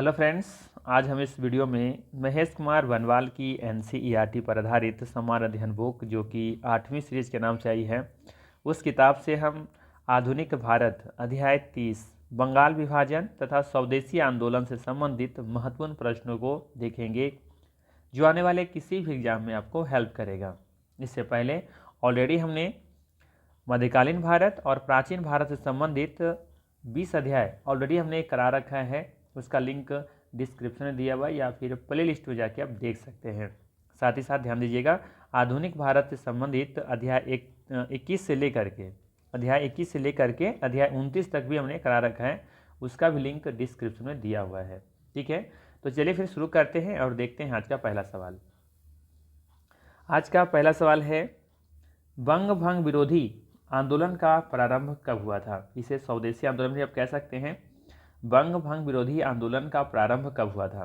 Hello friends, आज हम इस वीडियो में महेश कुमार बनवाल की एनसीईआरटी पर आधारित समान अध्ययन बुक जो कि 8वीं सीरीज के नाम से आई है, उस किताब से हम आधुनिक भारत अध्याय 30 बंगाल विभाजन तथा स्वदेशी आंदोलन से संबंधित महत्वपूर्ण प्रश्नों को देखेंगे जो आने वाले किसी भी एग्जाम में आपको हेल्प करेगा। इससे पहले ऑलरेडी हमने मध्यकालीन भारत और प्राचीन भारत से संबंधित 20 अध्याय ऑलरेडी हमने करा रखा है। उसका लिंक डिस्क्रिप्शन में दिया हुआ है या फिर प्ले लिस्ट में जाके आप देख सकते हैं। साथ ही साथ ध्यान दीजिएगा, आधुनिक भारत से संबंधित अध्याय 21 से लेकर के अध्याय 29 तक भी हमने करा रखा है। उसका भी लिंक डिस्क्रिप्शन में दिया हुआ है। ठीक है, तो चलिए फिर शुरू करते हैं और देखते हैं आज का पहला सवाल। आज का पहला सवाल है, बंग भंग विरोधी आंदोलन का प्रारंभ कब हुआ था? इसे स्वदेशी आंदोलन भी आप कह सकते हैं। बंग भंग विरोधी आंदोलन का प्रारंभ कब हुआ था?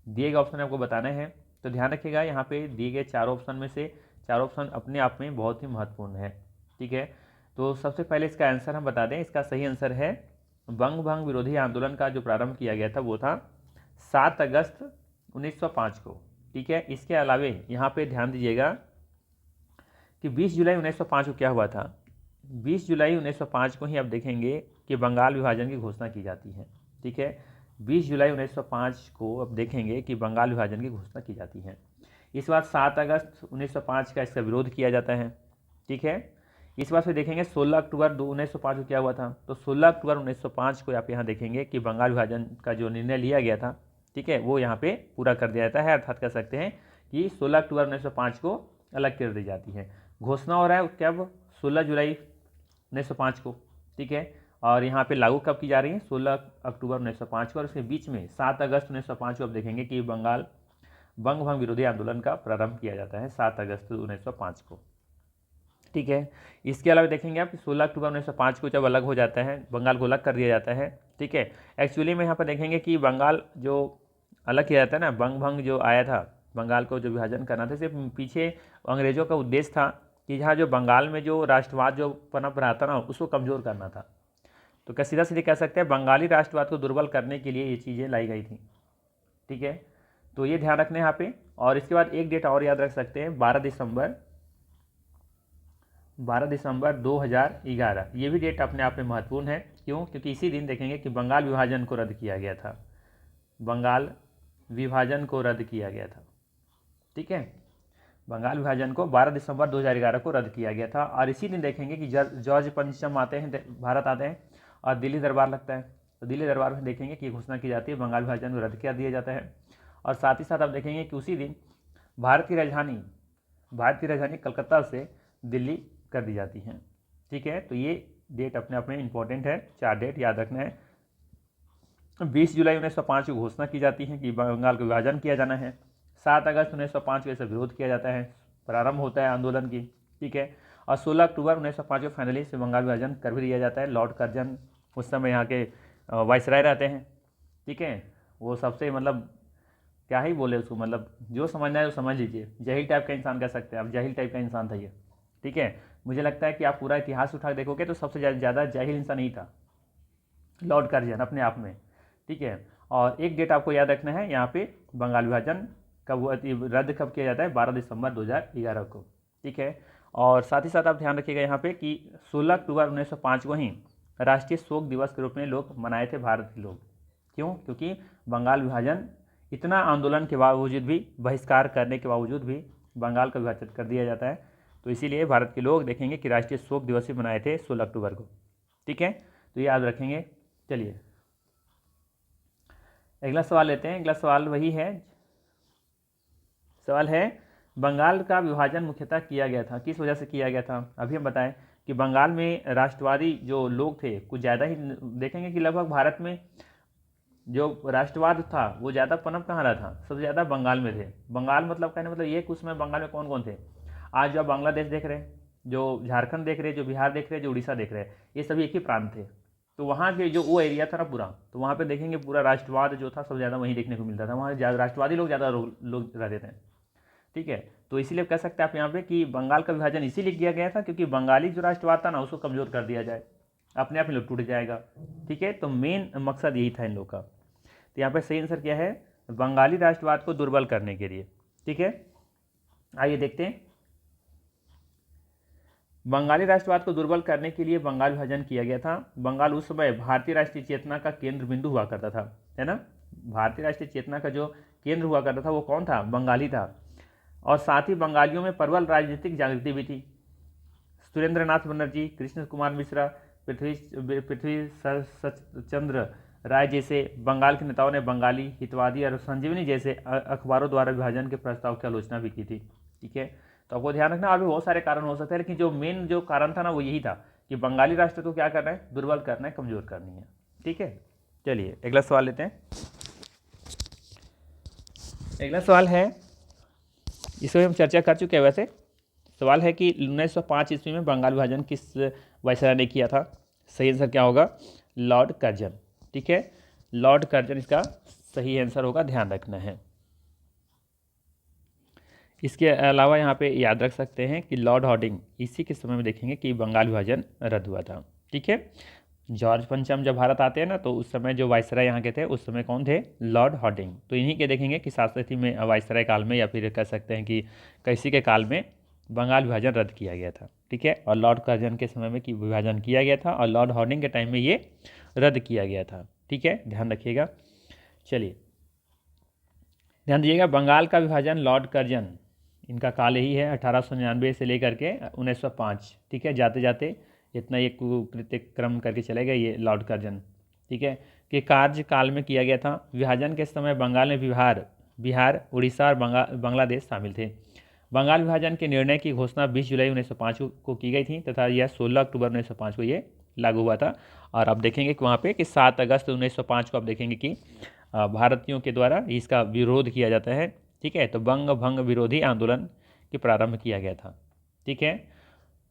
दिए गए ऑप्शन आपको बताने हैं, तो ध्यान रखिएगा। यहाँ पे दिए गए चारों ऑप्शन में से 4 ऑप्शन अपने आप में बहुत ही महत्वपूर्ण है। ठीक है, तो सबसे पहले इसका आंसर हम बता दें। इसका सही आंसर है, बंग भंग विरोधी आंदोलन का जो प्रारंभ किया गया था वो था 7 अगस्त 1905 को। ठीक है, इसके अलावे यहाँ पे ध्यान दीजिएगा कि 20 जुलाई 1905 को क्या हुआ था। 20 जुलाई 1905 को ही आप देखेंगे कि बंगाल विभाजन की घोषणा की जाती है। ठीक है, 20 जुलाई 1905 को अब देखेंगे कि बंगाल विभाजन की घोषणा की जाती है। इस बार 7 अगस्त 1905 का इसका विरोध किया जाता है। ठीक है, इस बार फिर देखेंगे 16 अक्टूबर 1905 को क्या हुआ था। तो 16 अक्टूबर 1905 को आप यहाँ देखेंगे कि बंगाल विभाजन का जो निर्णय लिया गया था, ठीक है, वो यहाँ पे पूरा कर दिया जाता है। अर्थात कह सकते हैं कि 16 अक्टूबर 1905 को अलग कर दी जाती है। घोषणा हो रहा है कब? 16 जुलाई 1905 को। ठीक है, और यहाँ पे लागू कब की जा रही है? 16 अक्टूबर 1905 को। और उसके बीच में 7 अगस्त 1905 को आप देखेंगे कि बंगाल बंग भंग विरोधी आंदोलन का प्रारंभ किया जाता है 7 अगस्त 1905 को। ठीक है, इसके अलावा देखेंगे आप 16 अक्टूबर 1905 को जब अलग हो जाता है, बंगाल को अलग कर दिया जाता है। ठीक है, एक्चुअली में यहाँ पर देखेंगे कि बंगाल जो अलग किया जाता है ना, बंग भंग जो आया था, बंगाल को जो विभाजन करना था, सिर्फ पीछे अंग्रेजों का उद्देश्य था कि यहाँ जो बंगाल में जो राष्ट्रवाद जो पनप रहा था ना, उसको कमज़ोर करना था। तो क्या सीधा सीधे कह सकते हैं बंगाली राष्ट्रवाद को दुर्बल करने के लिए ये चीज़ें लाई गई थी। ठीक है, तो ये ध्यान रखना है यहाँ पे। और इसके बाद एक डेट और याद रख सकते हैं, 12 दिसंबर 2011। ये भी डेट अपने आप में महत्वपूर्ण है। क्यों? क्योंकि इसी दिन देखेंगे कि बंगाल विभाजन को रद्द किया गया था। बंगाल विभाजन को रद्द किया गया था। ठीक है, बंगाल विभाजन को 12 दिसंबर 2011 को रद्द किया गया था। और इसी दिन देखेंगे कि जॉर्ज पंचम आते हैं, भारत आते हैं और दिल्ली दरबार लगता है। तो दिल्ली दरबार में देखेंगे कि घोषणा की जाती है, बंगाल विभाजन को रद्द कर दिया जाता है। और साथ ही साथ आप देखेंगे कि उसी दिन भारत की राजधानी कलकत्ता से दिल्ली कर दी जाती है। ठीक है, तो ये डेट अपने आप में इंपॉर्टेंट है। 4 डेट याद रखना है। 20 जुलाई 1905 को घोषणा की जाती है कि बंगाल का विभाजन किया जाना है। 7 अगस्त 1905 को ऐसा विरोध किया जाता है, प्रारंभ होता है आंदोलन की। ठीक है, और 16 अक्टूबर 1905 को फाइनली से बंगाल विभाजन कर भी दिया जाता है। लॉर्ड कर्जन उस समय यहाँ के वाइसराय रहते हैं। ठीक है, वो सबसे मतलब क्या ही बोले उसको, मतलब जो समझना है वो समझ लीजिए। जहिल टाइप का इंसान कह सकते हैं आप, जहिल टाइप का इंसान था ये। ठीक है, मुझे लगता है कि आप पूरा इतिहास उठा देखोगे तो सबसे ज़्यादा जाहिल इंसान ही था लॉर्ड कर्जन अपने आप में। ठीक है, और एक डेट आपको याद रखना है यहाँ पे, बंगाल विभाजन कब रद्द कब किया जाता है? 12 दिसंबर 2011 को। ठीक है, और साथ ही साथ आप ध्यान रखिएगा यहाँ पे कि 16 अक्टूबर 1905 को ही राष्ट्रीय शोक दिवस के रूप में लोग मनाए थे, भारत के लोग। क्यों? क्योंकि बंगाल विभाजन इतना आंदोलन के बावजूद भी, बहिष्कार करने के बावजूद भी बंगाल का विभाजन कर दिया जाता है। तो इसीलिए भारत के लोग देखेंगे कि राष्ट्रीय शोक दिवस भी मनाए थे 16 अक्टूबर को। ठीक है, तो याद रखेंगे। चलिए अगला सवाल लेते हैं। अगला सवाल वही है, सवाल है बंगाल का विभाजन मुख्यतः किया गया था, किस वजह से किया गया था? अभी हम बताएं कि बंगाल में राष्ट्रवादी जो लोग थे कुछ ज़्यादा ही, देखेंगे कि लगभग भारत में जो राष्ट्रवाद था वो ज़्यादा पनप कहाँ रहा था? सबसे ज़्यादा बंगाल में थे। बंगाल मतलब कहने मतलब ये कि उसमें बंगाल में कौन कौन थे? आज जो बांग्लादेश देख रहे हैं, जो झारखंड देख रहे हैं, जो बिहार देख रहे हैं, जो उड़ीसा देख रहे हैं, ये सभी एक ही प्रांत थे। तो वहाँ के जो वो एरिया था ना पूरा, तो वहाँ पे देखेंगे पूरा राष्ट्रवाद जो था सबसे ज़्यादा वहीं देखने को मिलता था। वहाँ राष्ट्रवादी लोग ज़्यादा लोग रहते थे। ठीक है, तो इसीलिए कह सकते हैं आप यहाँ पे कि बंगाल का विभाजन इसीलिए किया गया था क्योंकि बंगाली जो राष्ट्रवाद था ना उसको कमज़ोर कर दिया जाए, अपने आप में लोग टूट जाएगा। ठीक है, तो मेन मकसद यही था इन लोग का। तो तो यहाँ पे सही आंसर क्या है, बंगाली राष्ट्रवाद को दुर्बल करने के लिए। ठीक है, आइए देखते हैं। बंगाली राष्ट्रवाद को दुर्बल करने के लिए बंगाल विभाजन किया गया था। बंगाल उस समय भारतीय राष्ट्रीय चेतना का केंद्र बिंदु हुआ करता था, है ना। भारतीय राष्ट्रीय चेतना का जो केंद्र हुआ करता था वो कौन था, बंगाली था। और साथ ही बंगालियों में प्रबल राजनीतिक जागृति भी थी। सुरेंद्रनाथ बनर्जी, कृष्ण कुमार मिश्रा, पृथ्वी चंद्र राय जैसे बंगाल के नेताओं ने बंगाली हितवादी और संजीवनी जैसे अखबारों द्वारा विभाजन के प्रस्ताव की आलोचना भी की थी। ठीक है, तो आपको ध्यान रखना, और भी बहुत सारे कारण हो सकते हैं, लेकिन जो मेन जो कारण था ना वो यही था कि बंगाली राष्ट्र को क्या करना है, दुर्बल करना है, कमजोर करनी है। ठीक है, चलिए अगला सवाल लेते हैं। अगला सवाल है, इसमें हम चर्चा कर चुके हैं। वैसे सवाल है कि 1905 ईस्वी में बंगाल विभाजन किस वायसराय ने किया था। सही आंसर क्या होगा, लॉर्ड कर्जन। ठीक है, लॉर्ड कर्जन इसका सही आंसर होगा, ध्यान रखना है। इसके अलावा यहाँ पे याद रख सकते हैं कि लॉर्ड हॉर्डिंग, इसी के समय में देखेंगे कि बंगाल विभाजन रद्द हुआ था। ठीक है, जॉर्ज पंचम जब भारत आते हैं ना, तो उस समय जो वायसराय यहाँ के थे उस समय कौन थे, लॉर्ड हॉर्डिंग। तो इन्हीं के देखेंगे कि शास्त्री में वायसराय काल में, या फिर कह सकते हैं कि कैसी के काल में बंगाल विभाजन रद्द किया गया था। ठीक है, और लॉर्ड कर्जन के समय में कि विभाजन किया गया था, और लॉर्ड हॉर्डिंग के टाइम में ये रद्द किया गया था। ठीक है, ध्यान रखिएगा। चलिए ध्यान दीजिएगा, बंगाल का विभाजन लॉर्ड कर्जन, इनका काल यही है 1899 से लेकर के 1905। ठीक है, जाते जाते इतना ये कृत्यक्रम करके चले गए ये लॉर्ड कर्जन। ठीक है, कि कार्यकाल में किया गया था। विभाजन के समय बंगाल में बिहार, उड़ीसा और बांग्लादेश शामिल थे। बंगाल विभाजन के निर्णय की घोषणा 20 जुलाई 1905 को की गई थी तथा यह 16 अक्टूबर 1905 को ये लागू हुआ था। और आप देखेंगे कि वहाँ पे कि 7 अगस्त 1905 को आप देखेंगे कि भारतीयों के द्वारा इसका विरोध किया जाता है। ठीक है, तो बंग भंग विरोधी आंदोलन के प्रारंभ किया गया था। ठीक है,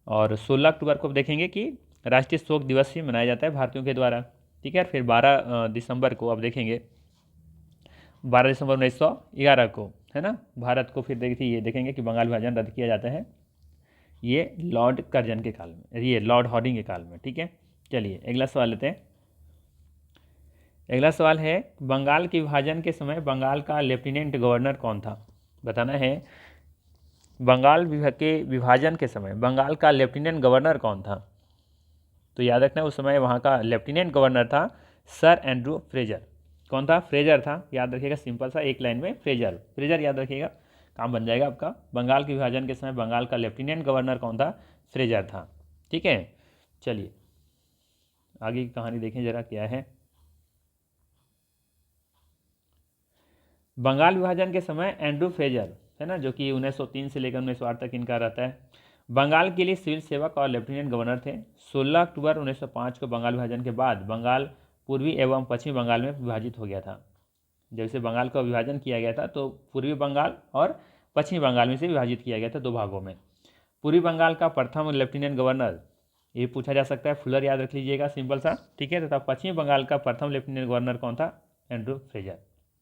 और 16 अक्टूबर को आप देखेंगे कि राष्ट्रीय शोक दिवस भी मनाया जाता है भारतीयों के द्वारा। ठीक है, फिर 12 दिसंबर को आप देखेंगे, 12 दिसंबर 1911 को, है ना, भारत को फिर देखिए ये देखेंगे कि बंगाल विभाजन रद्द किया जाता है, ये लॉर्ड कर्जन के काल में, ये लॉर्ड हॉर्डिंग के काल में। ठीक है, चलिए अगला सवाल लेते हैं। अगला सवाल है, बंगाल के विभाजन के समय बंगाल का लेफ्टिनेंट गवर्नर कौन था। बताना है, बंगाल के विभाजन के समय बंगाल का लेफ्टिनेंट गवर्नर कौन था। तो याद रखना उस समय वहाँ का लेफ्टिनेंट गवर्नर था सर एंड्रू फ्रेजर। कौन था, फ्रेजर था। याद रखिएगा, सिंपल सा एक लाइन में फ्रेजर याद रखिएगा, काम बन जाएगा आपका। बंगाल के विभाजन के समय बंगाल का लेफ्टिनेंट गवर्नर कौन था, फ्रेजर था। ठीक है, चलिए आगे की कहानी देखें जरा क्या है। बंगाल विभाजन के समय एंड्रू फ्रेजर, है ना, जो कि 1903 से लेकर 1908 तक इनका रहता है, बंगाल के लिए सिविल सेवक और लेफ्टिनेंट गवर्नर थे। 16 अक्टूबर 1905 को बंगाल विभाजन के बाद बंगाल पूर्वी एवं पश्चिमी बंगाल में विभाजित हो गया था। जैसे बंगाल का विभाजन किया गया था तो पूर्वी बंगाल और पश्चिमी बंगाल में से विभाजित किया गया था, 2 भागों में। पूर्वी बंगाल का प्रथम लेफ्टिनेंट गवर्नर, ये पूछा जा सकता है, फुलर याद रख लीजिएगा, सिंपल सा। ठीक है, तथा पश्चिमी बंगाल का प्रथम लेफ्टिनेंट गवर्नर कौन था, एंड्रू फ्रेजर।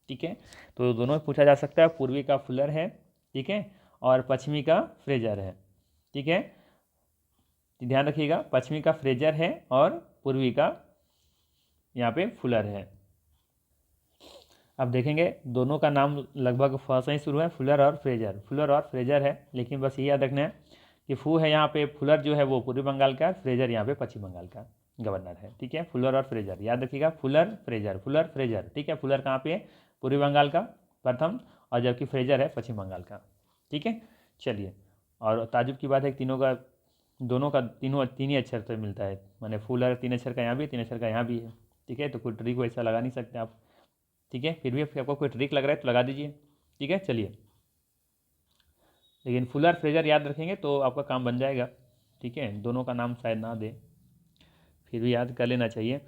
ठीक है, तो दोनों में पूछा जा सकता है, पूर्वी का फुलर है, ठीक है, और पश्चिमी का फ्रेजर है। ठीक है, ध्यान रखिएगा, पश्चिमी का फ्रेजर है और पूर्वी का यहाँ पे फुलर है। अब देखेंगे दोनों का नाम लगभग फ से ही शुरू है, फुलर और फ्रेजर है, लेकिन बस ये याद रखना है कि फू है यहाँ पे, फुलर जो है वो पूर्वी बंगाल का, फ्रेजर यहाँ पे पश्चिम बंगाल का गवर्नर है। ठीक है, फुलर और फ्रेजर याद रखिएगा, फुलर फ्रेजर। ठीक है, फुलर कहाँ पे है, पूर्वी बंगाल का प्रथम, और जबकि फ्रेजर है पश्चिम बंगाल का। ठीक है, चलिए, और ताजुब की बात है कि दोनों का तीन ही अक्षर से मिलता है, माने फुलर 3 अक्षर का यहाँ भी, 3 अक्षर का यहाँ भी है। ठीक है, तो कोई ट्रिक वैसा लगा नहीं सकते आप। ठीक है, फिर भी आपको कोई ट्रिक लग रहा है तो लगा दीजिए। ठीक है, चलिए, लेकिन फुलर फ्रेजर याद रखेंगे तो आपका काम बन जाएगा। ठीक है, दोनों का नाम शायद ना दे, फिर भी याद कर लेना चाहिए।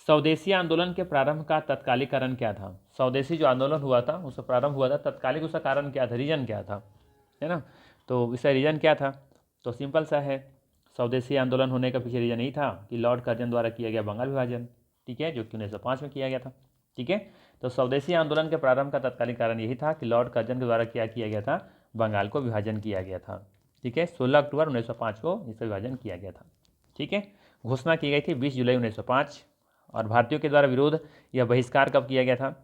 स्वदेशी आंदोलन के प्रारंभ का तत्कालिक कारण क्या था। स्वदेशी जो आंदोलन हुआ था उसका प्रारंभ हुआ था, तत्कालिक उसका कारण क्या था, रीजन क्या था, है ना। तो इसका रीजन क्या था, तो सिंपल सा है, स्वदेशी आंदोलन होने का पीछे रीजन यही था कि लॉर्ड कर्जन द्वारा किया गया बंगाल विभाजन। ठीक है, जो कि 1905 में किया गया था। ठीक है, तो स्वदेशी आंदोलन के प्रारंभ का तत्कालिक कारण यही था कि लॉर्ड कर्जन के द्वारा क्या किया गया था, बंगाल को विभाजन किया गया था। ठीक है, 16 अक्टूबर 1905 को इसका विभाजन किया गया था। ठीक है, घोषणा की गई थी 20 जुलाई 1905, और भारतीयों के द्वारा विरोध या बहिष्कार कब किया गया था,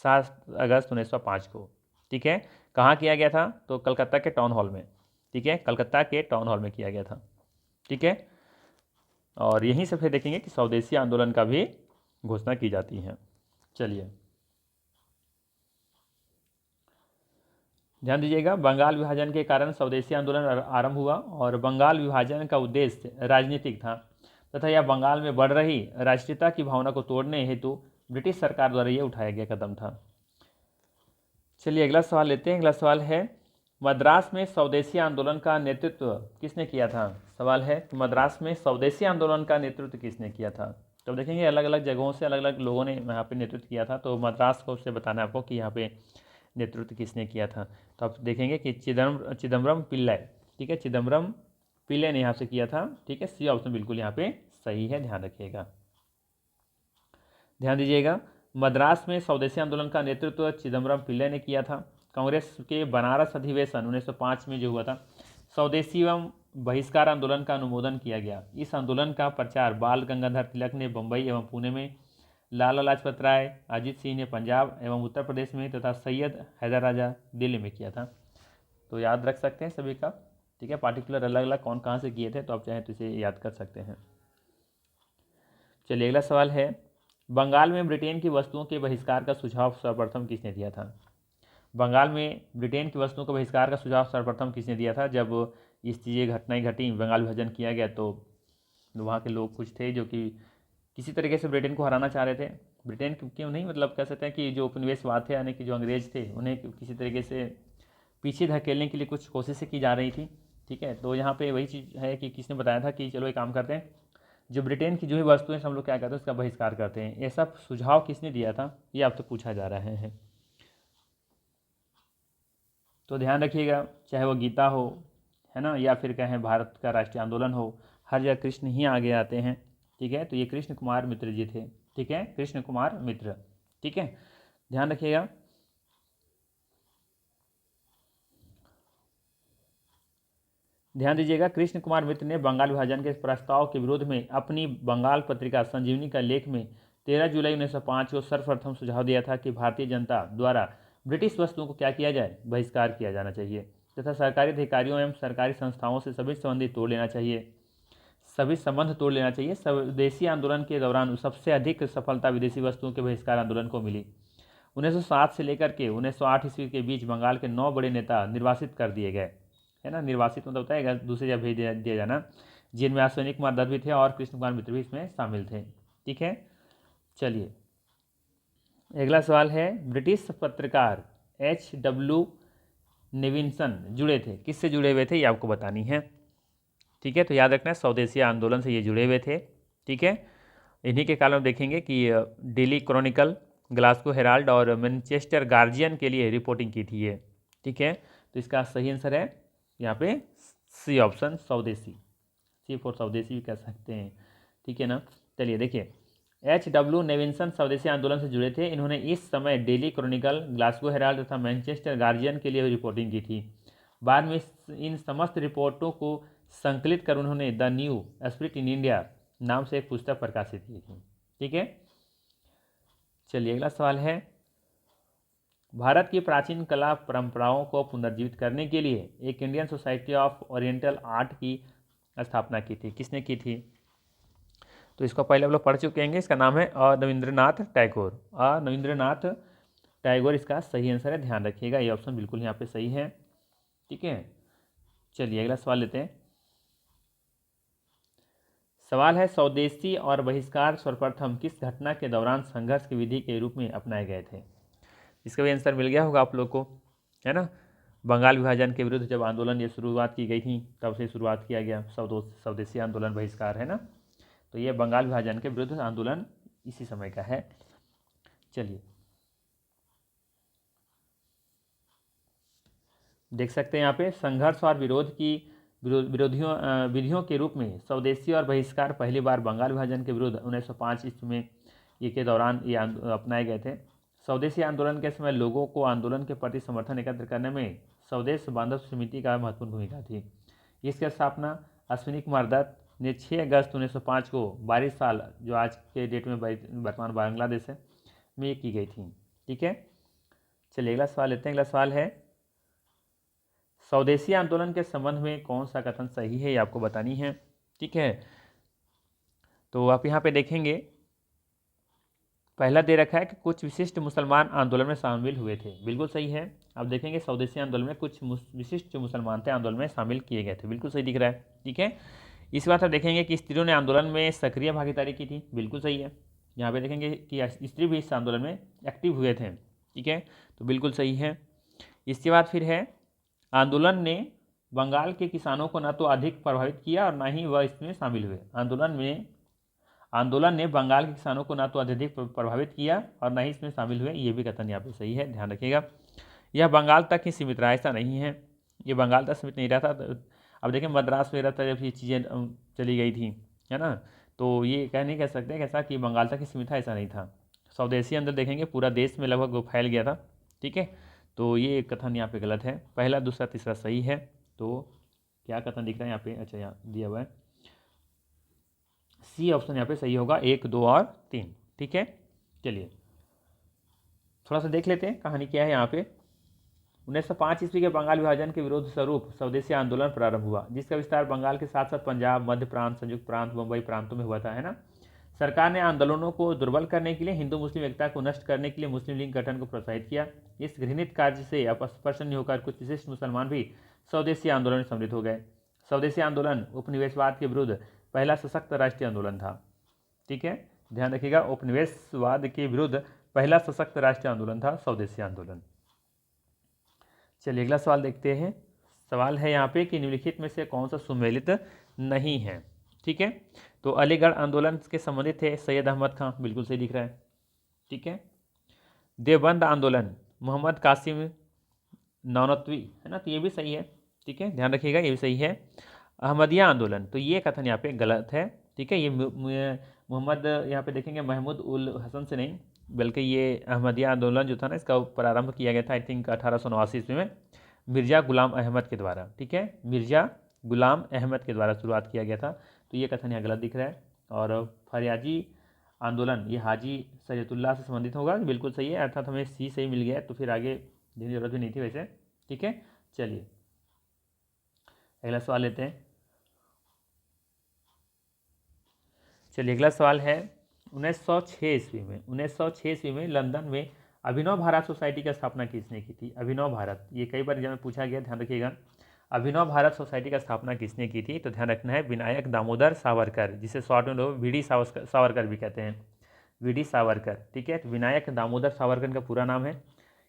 7 अगस्त 1905 को। ठीक है, कहाँ किया गया था? तो कलकत्ता के टाउन हॉल में। ठीक है, कलकत्ता के टाउन हॉल में किया गया था। ठीक है, और यहीं से फिर देखेंगे कि स्वदेशी आंदोलन का भी घोषणा की जाती है। चलिए ध्यान दीजिएगा, बंगाल विभाजन के कारण स्वदेशी आंदोलन आरंभ हुआ और बंगाल विभाजन का उद्देश्य राजनीतिक था तथा यह बंगाल में बढ़ रही राष्ट्रीयता की भावना को तोड़ने हेतु ब्रिटिश सरकार द्वारा यह उठाया गया कदम था। चलिए अगला सवाल लेते हैं। अगला सवाल है, मद्रास में स्वदेशी आंदोलन का नेतृत्व किसने किया था? सवाल है कि मद्रास में स्वदेशी आंदोलन का नेतृत्व किसने किया था? तो देखेंगे अलग अलग जगहों से अलग अलग लोगों ने यहाँ पे नेतृत्व किया था, तो मद्रास को उससे बताना है आपको कि यहाँ पे नेतृत्व किसने किया था। तो आप देखेंगे कि चिदम्बरम पिल्लै। ठीक है, चिदम्बरम पिल्लै ने यहाँ से किया था। ठीक है, सी ऑप्शन बिल्कुल यहाँ पे सही है, ध्यान रखिएगा। ध्यान दीजिएगा, मद्रास में स्वदेशी आंदोलन का नेतृत्व चिदम्बरम पिल्लै ने किया था। कांग्रेस के बनारस अधिवेशन 1905 में जो हुआ था, स्वदेशी एवं बहिष्कार आंदोलन का अनुमोदन किया गया। इस आंदोलन का प्रचार बाल गंगाधर तिलक ने बम्बई एवं पुणे में, लाला लाजपत राय, अजीत सिंह ने पंजाब एवं उत्तर प्रदेश में तथा सैयद हैदर राजा दिल्ली में किया था। तो याद रख सकते हैं सभी का। ठीक है, पार्टिकुलर अलग अलग कौन कहाँ से किए थे, तो आप चाहें तो इसे याद कर सकते हैं। चलिए अगला सवाल है, बंगाल में ब्रिटेन की वस्तुओं के बहिष्कार का सुझाव सर्वप्रथम किसने दिया था? बंगाल में ब्रिटेन की वस्तुओं के बहिष्कार का सुझाव सर्वप्रथम किसने दिया था? जब इस चीज़ें घटनाएं घटी, बंगाल विभाजन किया गया, तो वहाँ के लोग कुछ थे जो कि किसी तरीके से ब्रिटेन को हराना चाह रहे थे। ब्रिटेन क्यों नहीं, मतलब कह सकते हैं कि जो उपनिवेशवाद थे, यानी कि जो अंग्रेज थे, उन्हें किसी तरीके से पीछे धकेलने के लिए कुछ कोशिशें की जा रही थी। ठीक है, तो यहाँ पे वही चीज़ है कि किसने बताया था कि चलो एक काम करते हैं, जो ब्रिटेन की जो भी वस्तुएं हम लोग क्या करते हैं उसका बहिष्कार करते हैं। ऐसा सुझाव किसने दिया था, ये आपसे पूछा जा रहा है। तो ध्यान रखिएगा, चाहे वो गीता हो, है ना, या फिर कहें भारत का राष्ट्रीय आंदोलन हो, हर जगह कृष्ण ही आगे आते हैं। ठीक है, तो ये कृष्ण कुमार मित्र जी थे। ठीक है, कृष्ण कुमार मित्र। ठीक है, ध्यान रखिएगा। ध्यान दीजिएगा, कृष्ण कुमार मित्र ने बंगाल विभाजन के प्रस्ताव के विरोध में अपनी बंगाल पत्रिका संजीवनी का लेख में 13 जुलाई 1905 को सर्वप्रथम सुझाव दिया था कि भारतीय जनता द्वारा ब्रिटिश वस्तुओं को क्या किया जाए, बहिष्कार किया जाना चाहिए तथा सरकारी अधिकारियों एवं सरकारी संस्थाओं से सभी संबंधित तोड़ लेना चाहिए, सभी संबंध तोड़ लेना चाहिए। स्वदेशी आंदोलन के दौरान सबसे अधिक सफलता विदेशी वस्तुओं के बहिष्कार आंदोलन को मिली। 1907 से लेकर के 1908 ईस्वी के बीच बंगाल के 9 बड़े नेता निर्वासित कर दिए गए, है ना, निर्वासित मतलब होता है दूसरी जगह भेज दिया जाना, जिनमें अश्विनी कुमार दत्त भी थे और कृष्ण कुमार मित्र भी इसमें शामिल थे। ठीक है, चलिए अगला सवाल है, ब्रिटिश पत्रकार H.W. नेविन्सन जुड़े थे, किससे जुड़े हुए थे, ये आपको बतानी है। ठीक है, तो याद रखना स्वदेशी आंदोलन से ये जुड़े हुए थे। ठीक है, इन्हीं के कारण देखेंगे कि डेली क्रॉनिकल, ग्लासगो हेराल्ड और मैनचेस्टर गार्जियन के लिए रिपोर्टिंग की थी ये। ठीक है, तो इसका सही आंसर है यहाँ पे सी ऑप्शन, स्वदेशी। सी फॉर स्वदेशी भी कह सकते हैं। ठीक है ना, चलिए देखिए, H.W. नेविन्सन स्वदेशी आंदोलन से जुड़े थे। इन्होंने इस समय डेली क्रॉनिकल, ग्लासगो हेराल्ड तथा मैनचेस्टर गार्जियन के लिए रिपोर्टिंग की थी। बाद में इन समस्त रिपोर्टों को संकलित कर उन्होंने the new spirit in India नाम से एक पुस्तक प्रकाशित की थी। ठीक है, चलिए अगला सवाल है, भारत की प्राचीन कला परंपराओं को पुनर्जीवित करने के लिए एक Indian society of oriental art की स्थापना की थी, किसने की थी? तो इसको पहले आप लोग पढ़ चुके हैं, इसका नाम है रविंद्रनाथ टैगोर। रविंद्रनाथ टैगोर इसका सही आंसर है, ध्यान रखिएगा, ये ऑप्शन बिल्कुल यहाँ पे सही है। ठीक है, चलिए अगला सवाल लेते हैं। सवाल है, स्वदेशी और बहिष्कार सर्वप्रथम किस घटना के दौरान संघर्ष की विधि के रूप में अपनाए गए थे? इसका भी आंसर मिल गया होगा आप लोग को, है ना। बंगाल विभाजन के विरुद्ध जब आंदोलन ये शुरुआत की गई थी, तब से शुरुआत किया गया स्वदेशी आंदोलन बहिष्कार, है ना। तो ये बंगाल विभाजन के विरुद्ध आंदोलन इसी समय का है। चलिए देख सकते हैं यहाँ पे, संघर्ष और विधियों के रूप में स्वदेशी और बहिष्कार पहली बार बंगाल विभाजन के विरुद्ध 1905 ईस्वी में ये के दौरान ये अपनाए गए थे। स्वदेशी आंदोलन के समय लोगों को आंदोलन के प्रति समर्थन एकत्र करने में स्वदेश बांधव समिति का महत्वपूर्ण भूमिका थी। इसकी स्थापना अश्विनी कुमार दत्त ने 6 अगस्त 1905 को 22 साल, जो आज के डेट में वर्तमान बांग्लादेश है, में की गई थी। ठीक है, चलिए अगला सवाल लेते हैं। अगला सवाल है, स्वदेशी आंदोलन के संबंध में कौन सा कथन सही है, ये आपको बतानी है। ठीक है, तो आप यहाँ पे देखेंगे पहला दे रखा है कि कुछ विशिष्ट मुसलमान आंदोलन में शामिल हुए थे, बिल्कुल सही है। आप देखेंगे स्वदेशी आंदोलन में कुछ विशिष्ट जो मुसलमान थे आंदोलन में शामिल किए गए थे, बिल्कुल सही दिख रहा है। ठीक है, इस बात आप देखेंगे कि स्त्रियों ने आंदोलन में सक्रिय भागीदारी की थी, बिल्कुल सही है। यहाँ पे देखेंगे कि स्त्री भी इस आंदोलन में एक्टिव हुए थे। ठीक है, तो बिल्कुल सही है। इसके बाद फिर है, आंदोलन ने बंगाल के किसानों को न तो अधिक प्रभावित किया और न ही वह इसमें शामिल हुए। आंदोलन ने बंगाल के किसानों को न तो अत्यधिक प्रभावित किया और न ही इसमें शामिल हुए, ये भी कथन यहाँ पे सही है, ध्यान रखिएगा। यह बंगाल तक ही सीमित रहा, ऐसा नहीं है, ये बंगाल तक सीमित नहीं रहा था। अब देखें मद्रास वगैरह तक जब ये चीज़ें चली गई थी, है ना, तो ये नहीं कह सकते कैसा कि बंगाल तक ही सीमित था, ऐसा नहीं था। स्वदेशी आंदोलन देखेंगे पूरा देश में लगभग फैल गया था। ठीक है, तो ये कथन यहाँ पे गलत है, पहला दूसरा तीसरा सही है। तो क्या कथन दिख रहा है यहाँ पे, अच्छा यहाँ दिया हुआ है सी ऑप्शन यहाँ पे सही होगा, 1, 2 और 3। ठीक है, चलिए थोड़ा सा देख लेते हैं कहानी क्या है यहाँ पे। 1905 ईस्वी के बंगाल विभाजन के विरोध स्वरूप स्वदेशी आंदोलन प्रारंभ हुआ, जिसका विस्तार बंगाल के साथ साथ पंजाब, मध्य प्रांत, संयुक्त प्रांत, मुंबई प्रांतों में हुआ था, है ना। सरकार ने आंदोलनों को दुर्बल करने के लिए, हिंदू मुस्लिम एकता को नष्ट करने के लिए मुस्लिम लीग गठन को प्रोत्साहित किया। इस घृणित कार्य से प्रसन्न होकर कुछ विशिष्ट मुसलमान भी स्वदेशी आंदोलन में सम्मिलित हो गए। स्वदेशी आंदोलन उपनिवेशवाद के विरुद्ध पहला सशक्त राष्ट्रीय आंदोलन था। ठीक है, ध्यान रखिएगा, उपनिवेशवाद के विरुद्ध पहला सशक्त राष्ट्रीय आंदोलन था स्वदेशी आंदोलन। चलिए अगला सवाल देखते हैं। सवाल है यहाँ पे कि निम्नलिखित में से कौन सा सुमेलित नहीं है। ठीक है, तो अलीगढ़ आंदोलन के संबंधित थे सैयद अहमद खां, बिल्कुल सही दिख रहा है। ठीक है, देवबंद आंदोलन मोहम्मद कासिम नौनतवी, है ना, तो ये भी सही है। ठीक है, ध्यान रखिएगा, ये भी सही है। अहमदिया आंदोलन, तो ये कथन यहाँ पे गलत है। ठीक है, ये मोहम्मद यहाँ पे देखेंगे महमूद उल हसन से नहीं, बल्कि ये अहमदिया आंदोलन जो था ना, इसका प्रारंभ किया गया था आई थिंक 1889 ईस्वी में मिर्ज़ा गुलाम अहमद के द्वारा। ठीक है, मिर्ज़ा गुलाम अहमद के द्वारा शुरुआत किया गया था, तो ये कथन यहाँ गलत दिख रहा है। और फरियाजी आंदोलन ये हाजी सैयदुल्लाह से संबंधित होगा, बिल्कुल सही है, अर्थात हमें सी सही मिल गया है, तो फिर आगे देने की जरूरत भी नहीं थी वैसे। ठीक है, चलिए अगला सवाल लेते हैं। चलिए अगला सवाल है, 1906 ईस्वी में लंदन में अभिनव भारत सोसाइटी की स्थापना किसने की थी। अभिनव भारत, ये कई बार एग्जाम में पूछा गया, ध्यान रखिएगा। अभिनव भारत सोसाइटी की स्थापना किसने की थी, तो ध्यान रखना है विनायक दामोदर सावरकर, जिसे शॉर्ट में लोग वीडी सावरकर भी कहते हैं, वीडी सावरकर। ठीक है, तो विनायक दामोदर सावरकर का पूरा नाम है।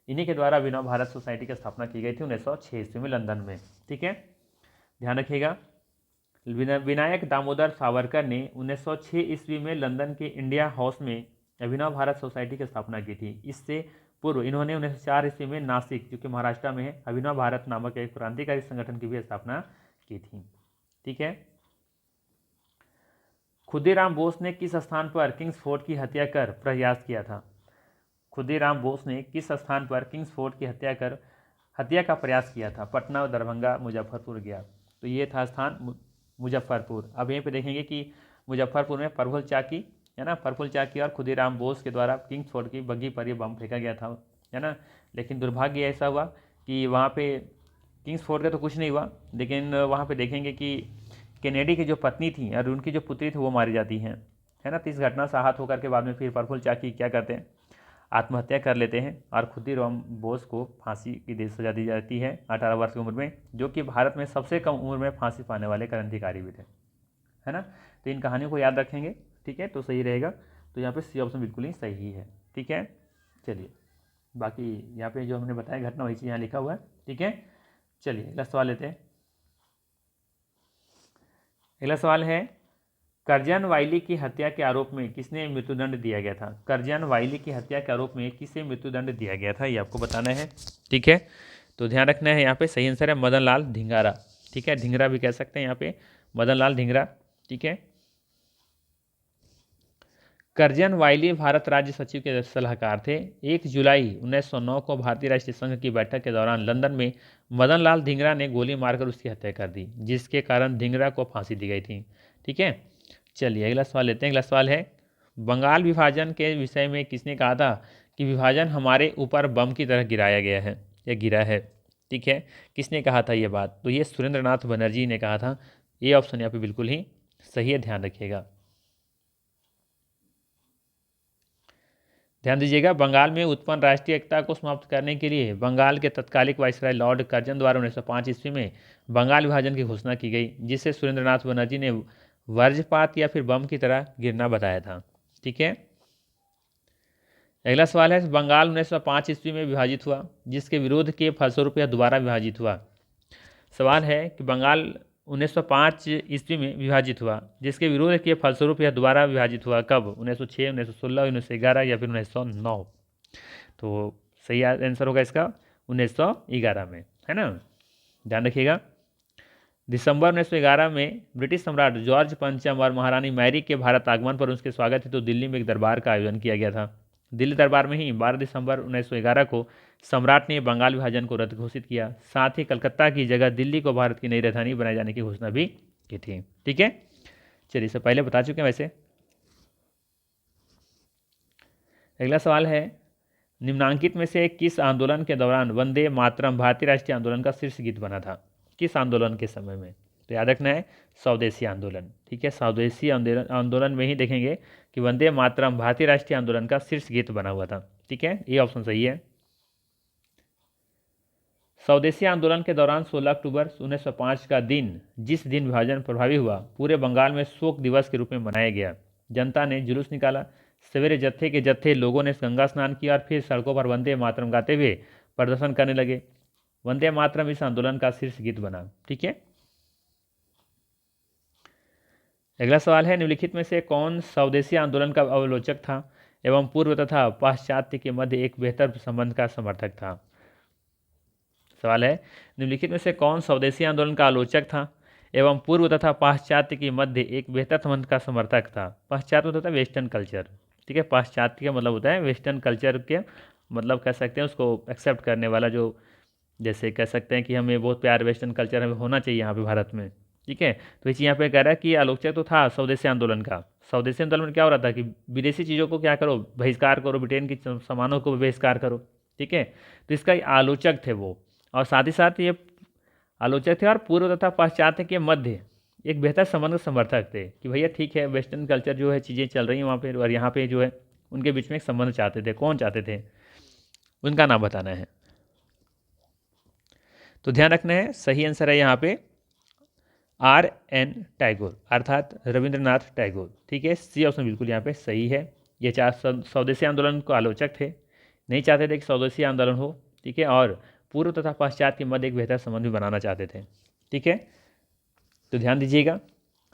इन्हीं के द्वारा अभिनव भारत सोसाइटी की स्थापना की गई थी 1906 ईस्वी में लंदन में। ठीक है, ध्यान रखिएगा, विनायक दामोदर सावरकर ने 1906 ईस्वी में लंदन के इंडिया हाउस में अभिनव भारत सोसाइटी की स्थापना की थी। इससे पूर्व इन्होंने 1904 ईस्वी में नासिक, जो कि महाराष्ट्र में है, अभिनव भारत नामक एक क्रांतिकारी संगठन की भी स्थापना की थी। ठीक है, खुदीराम बोस ने किस स्थान पर किंग्स फोर्ट की हत्या कर प्रयास किया था। खुदीराम बोस ने किस स्थान पर किंग्स फोर्ट की हत्या का प्रयास किया था। पटना, दरभंगा, मुजफ्फरपुर गया, तो ये था स्थान मुजफ्फरपुर। अब यहीं पे देखेंगे कि मुजफ्फरपुर में प्रफुल्ल चाकी, है ना, प्रफुल्ल चाकी और खुदीराम बोस के द्वारा किंग्स फोर्ट की बग्घी पर ये बम फेंका गया था, है ना। लेकिन दुर्भाग्य ऐसा हुआ कि वहाँ पे किंग्स फोर्ट का तो कुछ नहीं हुआ, लेकिन वहाँ पे देखेंगे कि कैनेडी की जो पत्नी थी और उनकी जो पुत्री थी वो मारी जाती हैं, है ना। तो इस घटना से आहत होकर के बाद में फिर प्रफुल्ल चाकी क्या करते हैं, आत्महत्या कर लेते हैं और खुदीराम बोस को फांसी की सजा दी जाती है 18 वर्ष की उम्र में, जो कि भारत में सबसे कम उम्र में फांसी पाने वाले क्रांतिकारी भी थे, है ना। तो इन कहानियों को याद रखेंगे, ठीक है, तो सही रहेगा। तो यहाँ पे सी ऑप्शन बिल्कुल ही सही है। ठीक है, चलिए बाकी यहाँ पे जो हमने बताया घटना वही चीज़ यहाँ लिखा हुआ है। ठीक है, चलिए अगला सवाल लेते हैं। अगला सवाल है, करजन वाइली की हत्या के आरोप में किसने मृत्युदंड दिया गया था। करजन वाइली की हत्या के आरोप में किसे मृत्युदंड दिया गया था, ये आपको बताना है। ठीक है, तो ध्यान रखना है, यहाँ पे सही आंसर है मदन लाल धिंगारा। ठीक है, धिंगरा भी कह सकते हैं यहाँ पे, मदन लाल धिंगरा। ठीक है, करजन वाइली भारत राज्य सचिव के सलाहकार थे। 1 जुलाई 1909 को भारतीय राष्ट्रीय संघ की बैठक के दौरान लंदन में मदन लाल धिंगरा ने गोली मारकर उसकी हत्या कर दी, जिसके कारण धिंगरा को फांसी दी गई थी। ठीक है, चलिए अगला सवाल लेते हैं। अगला सवाल है, बंगाल विभाजन के विषय में किसने कहा था कि विभाजन हमारे ऊपर बम की तरह गिराया गया है या गिरा है। ठीक है, किसने कहा था ये बात? तो ये सुरेंद्रनाथ बनर्जी ने कहा था। ये ऑप्शन यहाँ पे बिल्कुल ही सही है, ध्यान रखिएगा। ध्यान दीजिएगा, बंगाल में उत्पन्न राष्ट्रीय एकता को समाप्त करने के लिए बंगाल के तत्कालिक वायसराय लॉर्ड कर्जन द्वारा 1905 ईस्वी में बंगाल विभाजन की घोषणा की गई, जिसे सुरेंद्रनाथ बनर्जी ने वज्रपात या फिर बम की तरह गिरना बताया था। ठीक है, अगला सवाल है, बंगाल 1905 ईस्वी में विभाजित हुआ, जिसके विरोध के फलस्वरूप यह दोबारा विभाजित हुआ। सवाल है कि बंगाल 1905 ईस्वी में विभाजित हुआ, जिसके विरोध के फलस्वरूप यह दोबारा विभाजित हुआ कब? 1906, 1916, 1911 या फिर 1909? तो सही आंसर होगा इसका 1911 में, है ना, ध्यान रखिएगा। दिसंबर 1911 में ब्रिटिश सम्राट जॉर्ज पंचम और महारानी मैरी के भारत आगमन पर उनके स्वागत हेतु दिल्ली में एक दरबार का आयोजन किया गया था। दिल्ली दरबार में ही 12 दिसंबर 1911 को सम्राट ने बंगाल विभाजन को रद्द घोषित किया। साथ ही कलकत्ता की जगह दिल्ली को भारत की नई राजधानी बनाए जाने की घोषणा भी की थी। ठीक है, चलिए इसे पहले बता चुके हैं वैसे। अगला सवाल है, निम्नांकित में से किस आंदोलन के दौरान वंदे मातरम भारतीय राष्ट्रीय आंदोलन का शीर्ष गीत बना था? किस आंदोलन के समय में? तो याद रखना है, स्वदेशी आंदोलन। ठीक है, स्वदेशी आंदोलन में ही देखेंगे कि वंदे मातरम भारतीय राष्ट्रीय आंदोलन का शीर्ष गीत बना हुआ था। ठीक है, ये ऑप्शन सही है। स्वदेशी आंदोलन के दौरान 16 अक्टूबर 1905 का दिन, जिस दिन विभाजन प्रभावी हुआ, पूरे बंगाल में शोक दिवस के रूप में मनाया गया। जनता ने जुलूस निकाला, सवेरे जत्थे के जत्थे लोगों ने गंगा स्नान किया और फिर सड़कों पर वंदे मातरम गाते हुए प्रदर्शन करने लगे। वंदे मातरम इस आंदोलन का शीर्ष गीत बना। ठीक है, अगला सवाल है, निम्नलिखित में से कौन स्वदेशी आंदोलन का आलोचक था एवं पूर्व तथा पाश्चात्य के मध्य एक बेहतर संबंध का समर्थक था? सवाल है, निम्नलिखित में से कौन स्वदेशी आंदोलन का आलोचक था एवं पूर्व तथा पाश्चात्य के मध्य एक बेहतर संबंध का समर्थक था? पाश्चात्य होता है वेस्टर्न कल्चर। ठीक है, पाश्चात्य का मतलब होता है वेस्टर्न कल्चर के, मतलब कह सकते हैं उसको एक्सेप्ट करने वाला, जो जैसे कह सकते हैं कि हमें बहुत प्यार वेस्टर्न कल्चर हमें होना चाहिए यहाँ पे भारत में। ठीक है, तो इस यहाँ पे कह रहा है कि आलोचक तो था स्वदेशी आंदोलन का। स्वदेशी आंदोलन में क्या हो रहा था कि विदेशी चीज़ों को क्या करो, बहिष्कार करो, ब्रिटेन की सामानों को बहिष्कार करो। ठीक है, तो इसका आलोचक थे वो, और साथ ही साथ ये आलोचक थे और पूर्व तथा पाश्चात्य के मध्य एक बेहतर संबंध के समर्थक थे कि भैया ठीक है, वेस्टर्न कल्चर जो है चीज़ें चल रही हैं वहाँ पे, और यहाँ पे जो है उनके बीच में एक संबंध चाहते थे। कौन चाहते थे, उनका नाम बताना है। तो ध्यान रखना है, सही आंसर है यहाँ पे RN टैगोर, अर्थात रविंद्रनाथ टैगोर। ठीक है, सी ऑप्शन बिल्कुल यहाँ पे सही है। ये चार स्वदेशी आंदोलन को आलोचक थे, नहीं चाहते थे कि स्वदेशी आंदोलन हो। ठीक है, और पूर्व तथा पाश्चात्य के मध्य एक बेहतर संबंध भी बनाना चाहते थे। ठीक है, तो ध्यान दीजिएगा,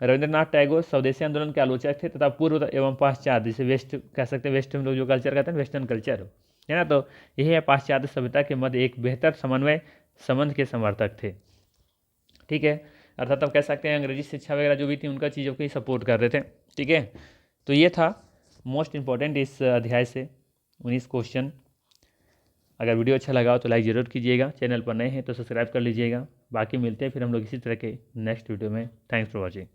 रविंद्रनाथ टैगोर स्वदेशी आंदोलन के आलोचक थे तथा पूर्व एवं पाश्चात्य, जिसे वेस्ट कह सकते हैं, वेस्ट में लोग जो कल्चर कहते हैं वेस्टर्न कल्चर, है ना, तो यही है पाश्चात्य सभ्यता के मध्य एक बेहतर समन्वय संबंध के समर्थक थे। ठीक है, अर्थात आप कह सकते हैं अंग्रेजी शिक्षा वगैरह जो भी थी उनका चीज़ों को ही सपोर्ट कर रहे थे। ठीक है, तो ये था मोस्ट इम्पॉर्टेंट इस अध्याय से 19 क्वेश्चन। अगर वीडियो अच्छा लगा हो तो लाइक ज़रूर कीजिएगा, चैनल पर नए हैं तो सब्सक्राइब कर लीजिएगा। बाकी मिलते हैं फिर हम लोग इसी तरह के नेक्स्ट वीडियो में। Thanks for watching.